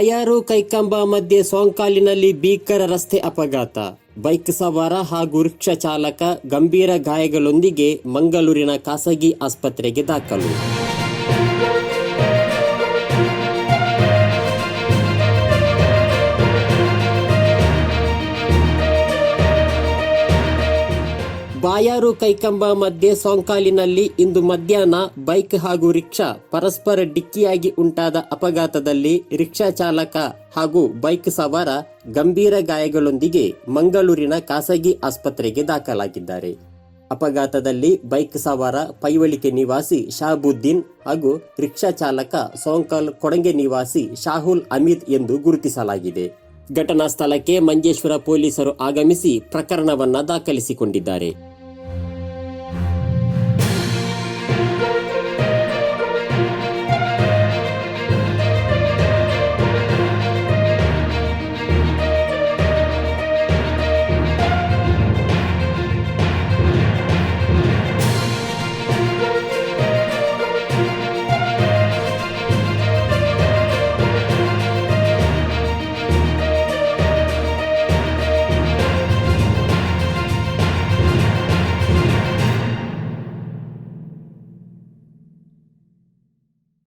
ಬಾಯಾರು ಕೈಕಂಬ ಮಧ್ಯೆ ಸೋಂಕಾಲಿನಲ್ಲಿ ಭೀಕರ ರಸ್ತೆ ಅಪಘಾತ. ಬೈಕ್ ಸವಾರ ಹಾಗೂ ರಿಕ್ಷಾ ಚಾಲಕ ಗಂಭೀರ ಗಾಯಗಳೊಂದಿಗೆ ಮಂಗಳೂರಿನ ಖಾಸಗಿ ಆಸ್ಪತ್ರೆಗೆ ದಾಖಲು. ಬಾಯಾರು ಕೈಕಂಬ ಮಧ್ಯೆ ಸೋಂಕಾಲಿನಲ್ಲಿ ಇಂದು ಮಧ್ಯಾಹ್ನ ಬೈಕ್ ಹಾಗೂ ರಿಕ್ಷಾ ಪರಸ್ಪರ ಡಿಕ್ಕಿಯಾಗಿ ಉಂಟಾದ ಅಪಘಾತದಲ್ಲಿ ರಿಕ್ಷಾ ಚಾಲಕ ಹಾಗೂ ಬೈಕ್ ಸವಾರ ಗಂಭೀರ ಗಾಯಗಳೊಂದಿಗೆ ಮಂಗಳೂರಿನ ಖಾಸಗಿ ಆಸ್ಪತ್ರೆಗೆ ದಾಖಲಾಗಿದ್ದಾರೆ. ಅಪಘಾತದಲ್ಲಿ ಬೈಕ್ ಸವಾರ ಪೈವಳಿಕೆ ನಿವಾಸಿ ಶಾಬುದ್ದೀನ್ ಹಾಗೂ ರಿಕ್ಷಾ ಚಾಲಕ ಸೋಂಕಲ್ ಕೊಡಂಗೆ ನಿವಾಸಿ ಶಾಹುಲ್ ಅಮೀದ್ ಎಂದು ಗುರುತಿಸಲಾಗಿದೆ. ಘಟನಾ ಸ್ಥಳಕ್ಕೆ ಮಂಜೇಶ್ವರ ಪೊಲೀಸರು ಆಗಮಿಸಿ ಪ್ರಕರಣವನ್ನ ದಾಖಲಿಸಿಕೊಂಡಿದ್ದಾರೆ.